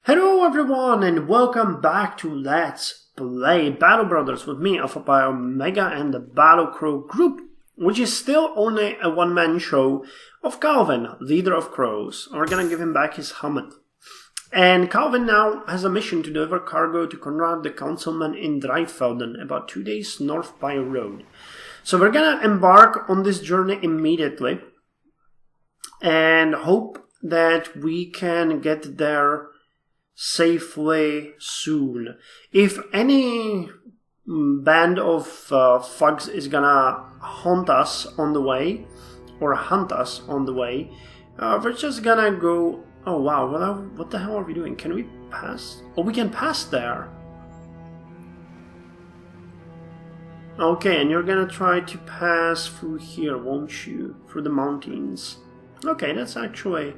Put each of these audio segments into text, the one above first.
Hello everyone and welcome back to Let's Play Battle Brothers with me, Alfapiomega, and the Battle Crow group, which is still only a one-man show of Calvin, leader of crows. We're gonna give him back his helmet. And Calvin now has a mission to deliver cargo to Conrad the councilman in Dreifelden, about 2 days north by road. So we're gonna embark on this journey immediately and hope that we can get there safely soon. If any band of thugs is gonna haunt us on the way, or hunt us on the way, we're just gonna go... Oh wow, what the hell are we doing? Can we pass? Oh, we can pass there. Okay, and you're gonna try to pass through here, won't you? Through the mountains. Okay, that's actually...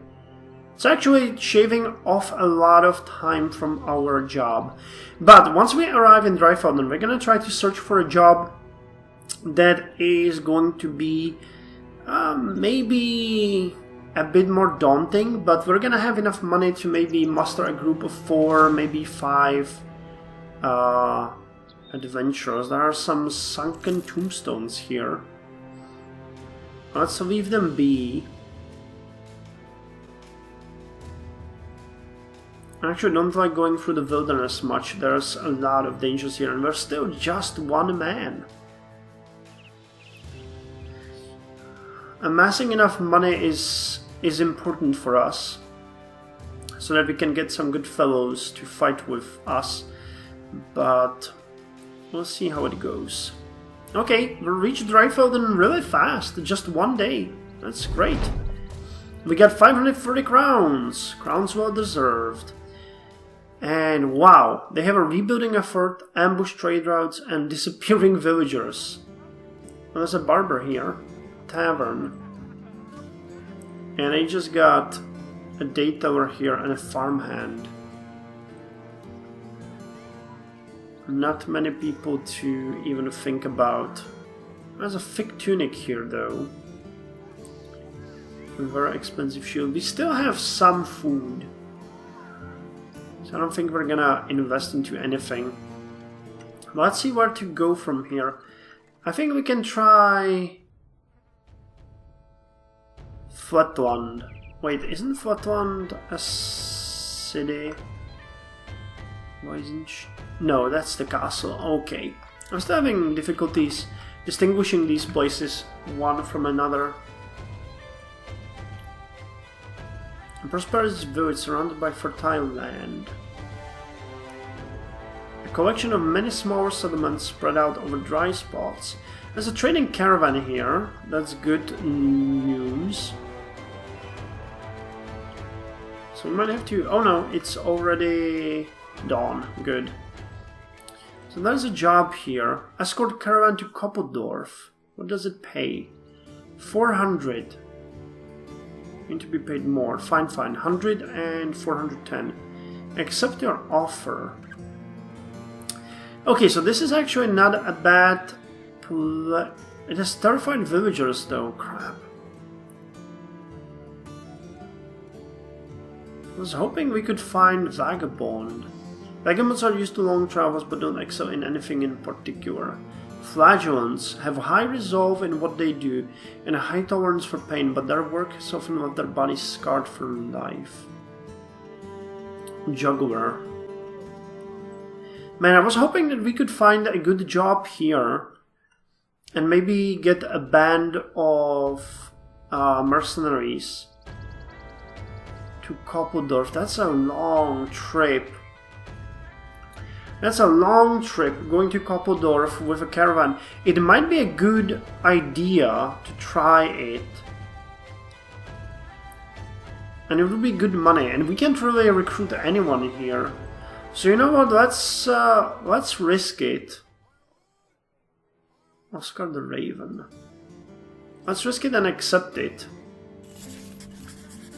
It's actually shaving off a lot of time from our job. But once we arrive in Dreifelden, we're going to try to search for a job that is going to be maybe a bit more daunting, but we're going to have enough money to maybe muster a group of 4, maybe 5 adventurers. There are some sunken tombstones here. Let's leave them be. I actually don't like going through the wilderness much. There's a lot of dangers here, and we're still just one man. Amassing enough money is important for us, so that we can get some good fellows to fight with us, but we'll see how it goes. Okay, we reached Dreifelden really fast, just 1 day. That's great. We got 530 crowns. Crowns well deserved. And wow, they have a rebuilding effort, ambush trade routes, and disappearing villagers. Well, there's a barber here, tavern. And they just got a day teller here and a farmhand. Not many people to even think about. There's a thick tunic here though. A very expensive shield. We still have some food. So I don't think we're gonna invest into anything. Let's see where to go from here. I think we can try... Flatland. Wait, isn't Flatland a city? Why isn't she? No, that's the castle. Okay. I'm still having difficulties distinguishing these places one from another. A prosperous village surrounded by fertile land. A collection of many smaller settlements spread out over dry spots. There's a trading caravan here. That's good news. So we might have to... Oh no, it's already dawn. Good. So there's a job here. Escort caravan to Koppeldorf. What does it pay? 400. Need to be paid more. Fine. 100 and 410. Accept your offer. Okay, so this is actually not a bad... It has terrified villagers though. Crap. I was hoping we could find Vagabond. Vagabonds are used to long travels but don't excel in anything in particular. Flagellants have high resolve in what they do and a high tolerance for pain, but their work has often left their bodies scarred for life. Juggler. Man, I was hoping that we could find a good job here and maybe get a band of mercenaries to Koppeldorf. That's a long trip. That's a long trip, going to Koppeldorf with a caravan. It might be a good idea to try it. And it would be good money, and we can't really recruit anyone here. So you know what, let's risk it. Oscar the Raven. Let's risk it and accept it.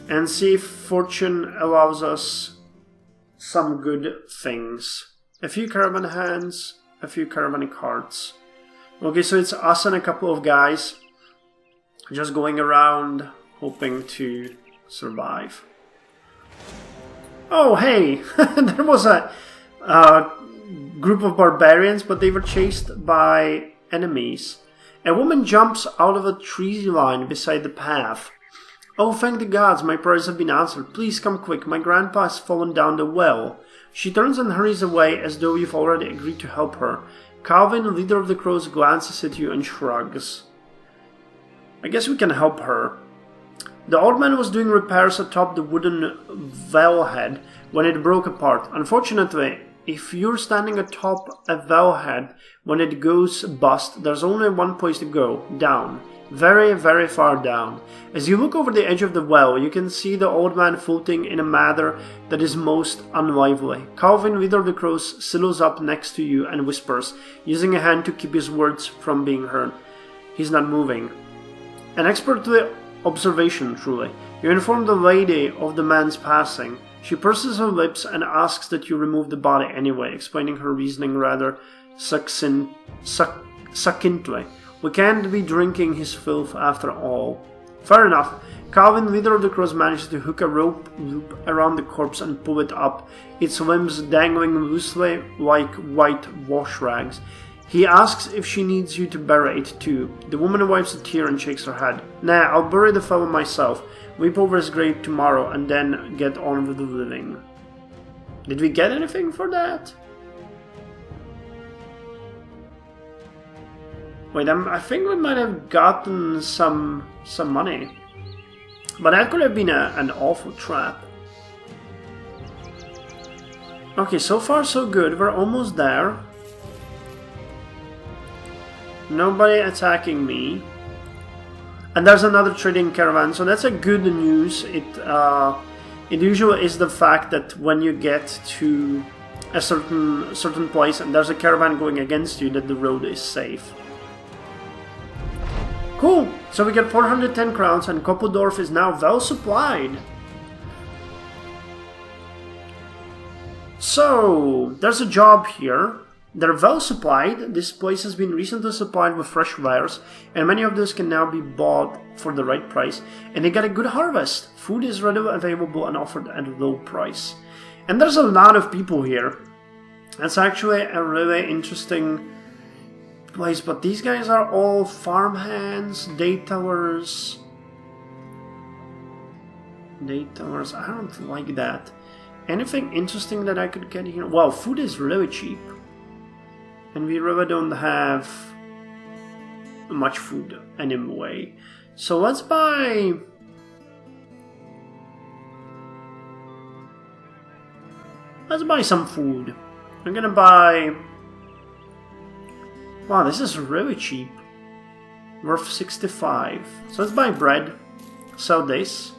And see if fortune allows us some good things. A few caravan hands, a few caravan carts. Okay, so it's us and a couple of guys just going around hoping to survive. Oh, hey! There was a group of barbarians, but they were chased by enemies. A woman jumps out of a tree line beside the path. Oh, thank the gods, my prayers have been answered. Please come quick, my grandpa has fallen down the well. She turns and hurries away as though you've already agreed to help her. Calvin, leader of the crows, glances at you and shrugs. I guess we can help her. The old man was doing repairs atop the wooden wellhead when it broke apart. Unfortunately, if you're standing atop a wellhead when it goes bust, there's only one place to go, down. Very, very far down. As you look over the edge of the well, you can see the old man floating in a manner that is most unlively. Calvin, leader of the crows, sidles up next to you and whispers, using a hand to keep his words from being heard. He's not moving. An expertly observation, truly. You inform the lady of the man's passing. She purses her lips and asks that you remove the body anyway, explaining her reasoning rather succinctly. We can't be drinking his filth after all. Fair enough. Calvin, leader of the crows, manages to hook a rope loop around the corpse and pull it up, its limbs dangling loosely like white wash rags. He asks if she needs you to bury it too. The woman wipes a tear and shakes her head. Nah, I'll bury the fellow myself. Weep over his grave tomorrow and then get on with the living. Did we get anything for that? Wait, I think we might have gotten some money. But that could have been an awful trap. Okay, so far so good. We're almost there. Nobody attacking me. And there's another trading caravan, so that's a good news. It usually is the fact that when you get to a certain place and there's a caravan going against you, that the road is safe. Cool! So we get 410 crowns and Koppeldorf is now well supplied. So, there's a job here. They're well supplied. This place has been recently supplied with fresh wares, and many of those can now be bought for the right price. And they got a good harvest. Food is readily available and offered at a low price. And there's a lot of people here. That's actually a really interesting place, but these guys are all farmhands, day tellers. I don't like that. Anything interesting that I could get here? Well, food is really cheap. And we really don't have much food anyway. So let's buy... Let's buy some food. I'm gonna buy... Wow, this is really cheap. Worth 65. So let's buy bread. Sell this.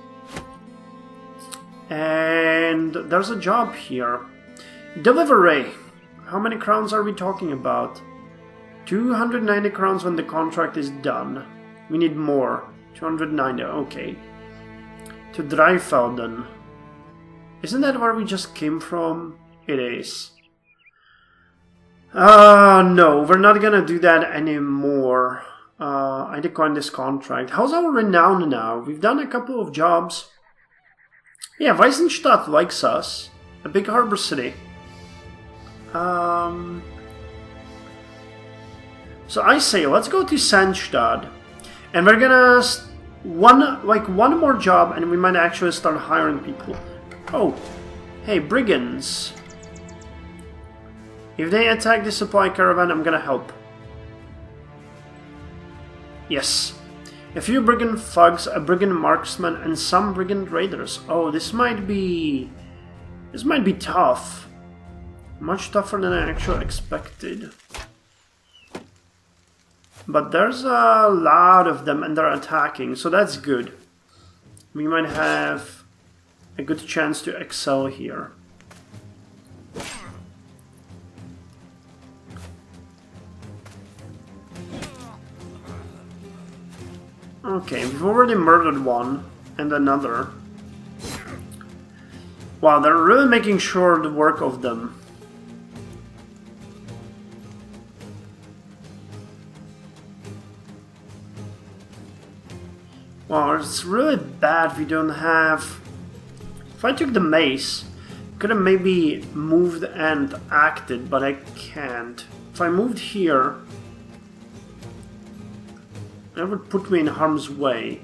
And there's a job here. Delivery! How many crowns are we talking about? 290 crowns when the contract is done. We need more. 290, okay. To Dreifelden. Isn't that where we just came from? It is. No, we're not gonna do that anymore. I decline this contract. How's our renown now? We've done a couple of jobs. Yeah, Weissenstadt likes us. A big harbor city. So I say, let's go to Sandstad. And we're gonna... one more job and we might actually start hiring people. Oh, hey, brigands. If they attack the supply caravan, I'm gonna help. Yes. A few brigand thugs, a brigand marksman, and some brigand raiders. Oh, this might be tough. Much tougher than I actually expected. But there's a lot of them and they're attacking, so that's good. We might have a good chance to excel here. Okay, we've already murdered one and another. Wow, they're really making sure the work of them. Wow, it's really bad we don't have... If I took the mace, Could have maybe moved and acted, but I can't. If I moved here, that would put me in harm's way.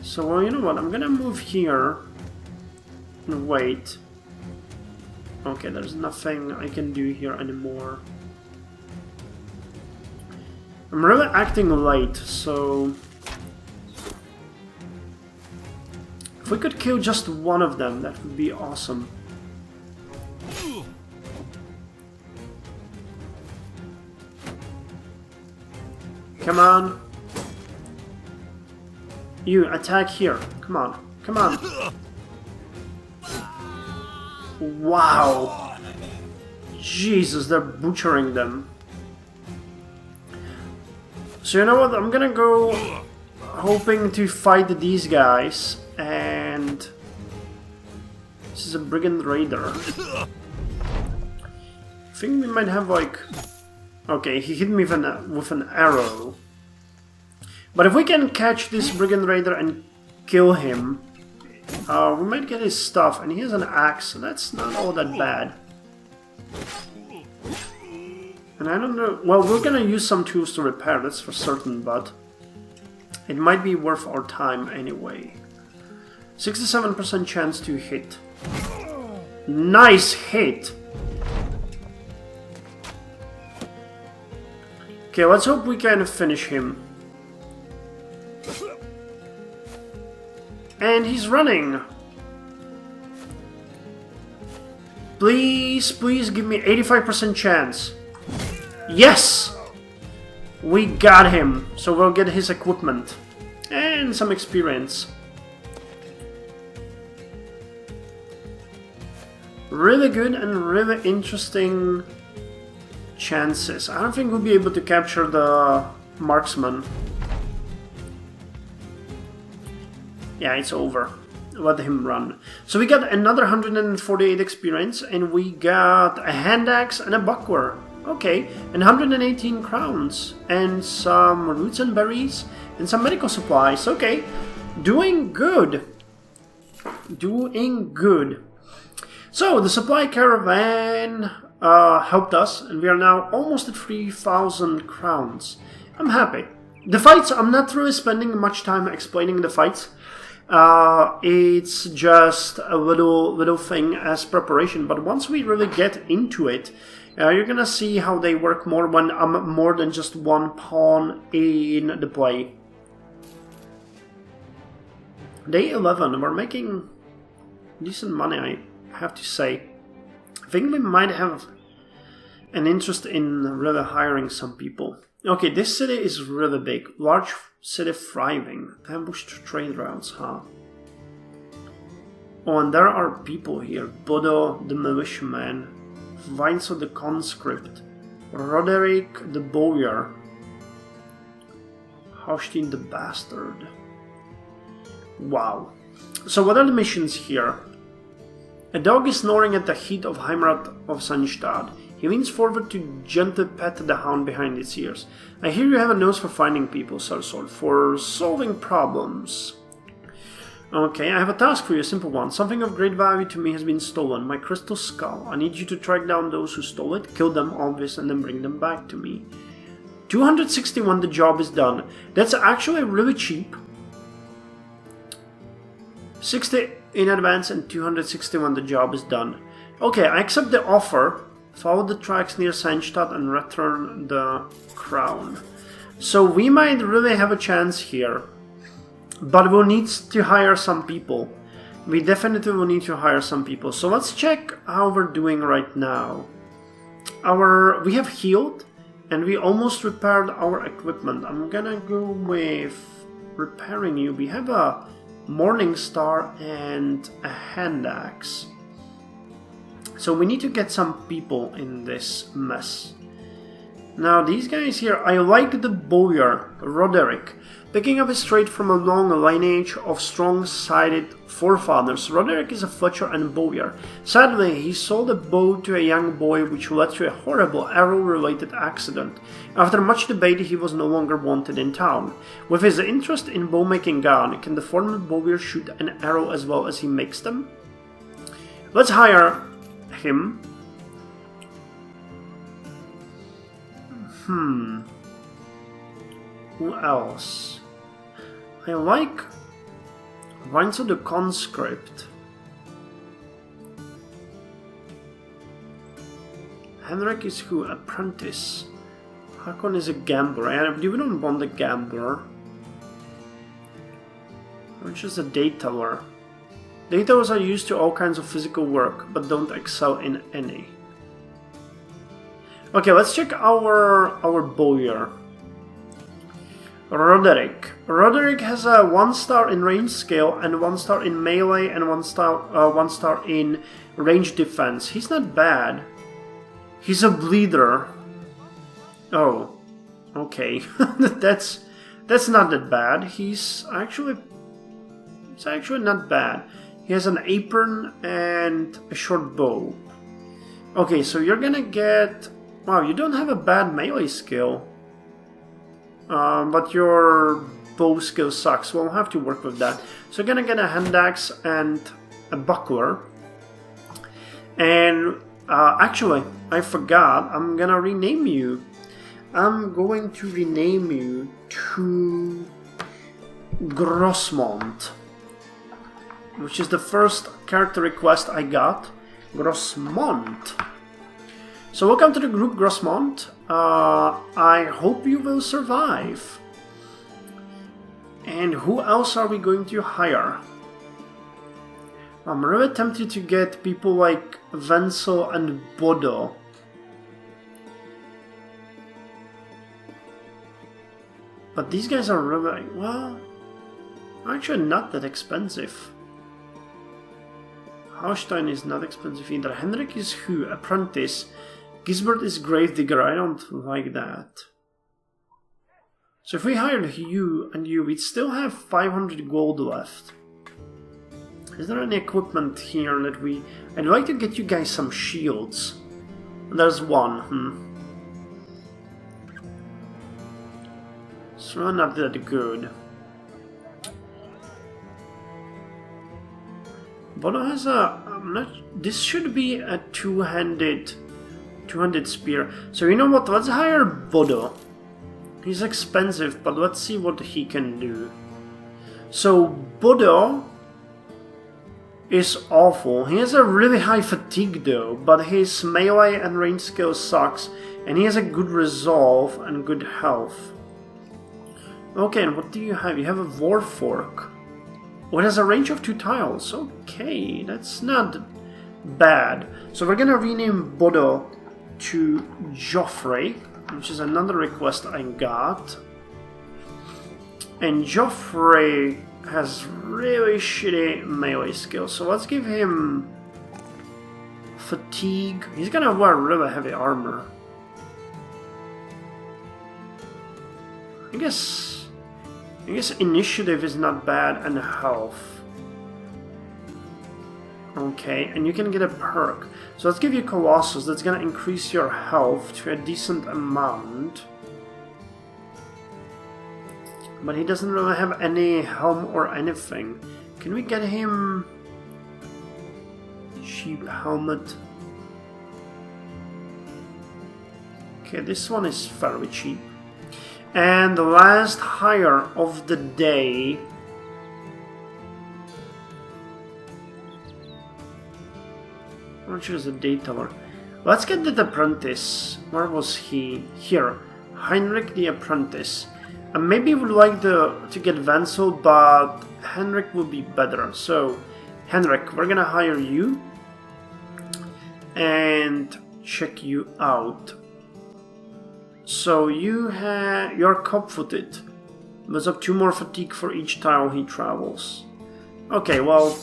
So, well, you know what? I'm gonna move here and wait. Okay, there's nothing I can do here anymore. I'm really acting late, so... if we could kill just one of them, that would be awesome. Come on. You, attack here. Come on. Come on. Wow. Jesus, they're butchering them. So you know what? I'm gonna go hoping to fight these guys. And this is a brigand raider. I think we might have like... okay, he hit me with an arrow. But if we can catch this brigand raider and kill him, we might get his stuff. And he has an axe, so that's not all that bad. And I don't know... well, we're gonna use some tools to repair, that's for certain, but it might be worth our time anyway. 67% chance to hit. Nice hit! Okay, let's hope we can finish him. And he's running! Please, please give me 85% chance. Yes! We got him! So we'll get his equipment. And some experience. Really good and really interesting chances. I don't think we'll be able to capture the marksman. Yeah, it's over. Let him run. So we got another 148 experience, and we got a hand axe and a buckler. Okay, and 118 crowns, and some roots and berries, and some medical supplies. Okay, doing good. Doing good. So, the supply caravan helped us, and we are now almost at 3,000 crowns. I'm happy. The fights, I'm not really spending much time explaining the fights. It's just a little thing as preparation, but once we really get into it, you're gonna see how they work more when I'm more than just one pawn in the play. Day 11, we're making decent money, I have to say. I think we might have an interest in really hiring some people. Okay, this city is really big. Large city thriving. Ambushed trade routes, huh? Oh, and there are people here. Bodo the militiaman, Vincent the conscript, Roderick the bowyer, Haustein the bastard. Wow. So what are the missions here? A dog is snoring at the heat of Heimrat of Sandstad. He leans forward to gently pet the hound behind its ears. I hear you have a nose for finding people, Sarsol, for solving problems. Okay, I have a task for you, a simple one. Something of great value to me has been stolen, my crystal skull. I need you to track down those who stole it, kill them, obvious, and then bring them back to me. 261, the job is done. That's actually really cheap. 60 in advance and 261, the job is done. Okay, I accept the offer. Follow the tracks near Sandstad and return the crown. So we might really have a chance here. But we'll need to hire some people. We definitely will need to hire some people. So let's check how we're doing right now. We have healed and we almost repaired our equipment. I'm gonna go with repairing you. We have a Morning Star and a hand axe. So we need to get some people in this mess. Now these guys here, I like the bowyer, Roderick. Picking up his trade from a long lineage of strong-sided forefathers, Roderick is a fletcher and bowyer. Sadly, he sold a bow to a young boy, which led to a horrible arrow-related accident. After much debate, he was no longer wanted in town. With his interest in bow-making gone, can the former bowyer shoot an arrow as well as he makes them? Let's hire him. Who else? I like Renzo the Conscript. Henrik is who? Apprentice. Hakon is a gambler. And we don't want a gambler. Or just a dayteller. Daytellers are used to all kinds of physical work, but don't excel in any. Okay, let's check our bowyer. Roderick. Roderick has a 1-star in range skill and 1-star in melee and 1-star in range defense. He's not bad. He's a bleeder. Oh, okay. that's not that bad. He's actually not bad. He has an apron and a short bow. Okay, so you're gonna get. Wow, you don't have a bad melee skill. But your bow skill sucks. We'll have to work with that. So you're gonna get a hand axe and a buckler. And actually, I forgot. I'm gonna rename you. I'm going to rename you to Grossmont, which is the first character request I got. Grossmont. So welcome to the group, Grossmont. I hope you will survive. And who else are we going to hire? I'm really tempted to get people like Wenzel and Bodo. But these guys are really, well, actually not that expensive. Haustein is not expensive either. Henrik is who? Apprentice. Gisbert is gravedigger. I don't like that. So if we hired you and you, we'd still have 500 gold left. Is there any equipment here that we... I'd like to get you guys some shields. There's one. It's really not that good. Bodo has a... this should be a two-handed spear. So you know what? Let's hire Bodo. He's expensive, but let's see what he can do. So Bodo is awful. He has a really high fatigue though, but his melee and range skill sucks, and he has a good resolve and good health. Okay, and what do you have? You have a war fork. Oh, it has a range of 2 tiles. Okay, that's not bad. So we're gonna rename Bodo to Joffrey, which is another request I got. And Joffrey has really shitty melee skills, so let's give him fatigue. He's gonna wear really heavy armor. I guess initiative is not bad, and health. Okay, and you can get a perk. So let's give you Colossus. That's gonna increase your health to a decent amount. But he doesn't really have any helm or anything. Can we get him... cheap helmet? Okay, this one is fairly cheap. And the last hire of the day... I'm not sure it's a dayteller. Let's get the apprentice. Where was he? Here. Heinrich the apprentice. And maybe would like to get Wenzel, but Henrik would be better. So, Henrik, we're gonna hire you. And check you out. So you're cup-footed. There's up 2 more fatigue for each tile he travels. Okay, well...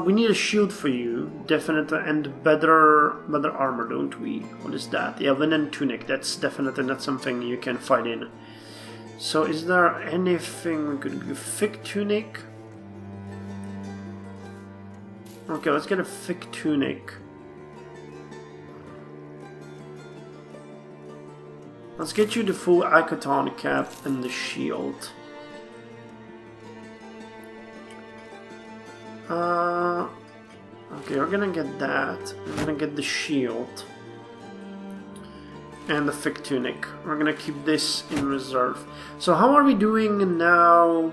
we need a shield for you, definitely, and better armor, don't we? What is that? Yeah, linen tunic, that's definitely not something you can fight in. So is there anything we could do? Thick tunic? Okay, let's get a thick tunic. Let's get you the full Akaton cap and the shield. Okay, we're gonna get that. We're gonna get the shield. And the thick tunic. We're gonna keep this in reserve. So how are we doing now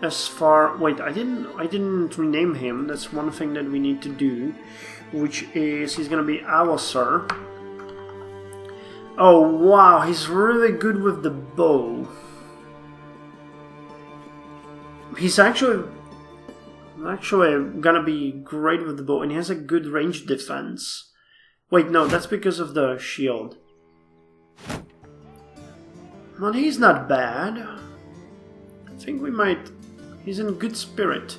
as far... Wait, I didn't rename him. That's one thing that we need to do. Which is, he's gonna be Awasar. Oh wow, he's really good with the bow. He's actually gonna be great with the bow, and he has a good range defense. Wait, no, that's because of the shield. But he's not bad. I think we might... He's in good spirit.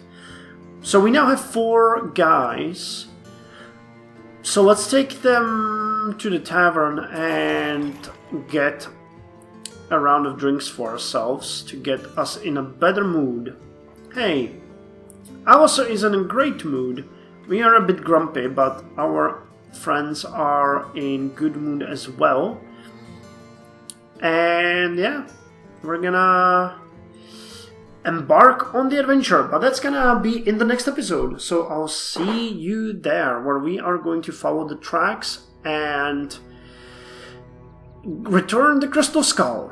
So we now have 4 guys. So let's take them to the tavern and get a round of drinks for ourselves to get us in a better mood. Hey, Awasar is in a great mood. We are a bit grumpy, but our friends are in good mood as well. And yeah, we're gonna embark on the adventure, but that's gonna be in the next episode. So I'll see you there, where we are going to follow the tracks and return the Crystal Skull.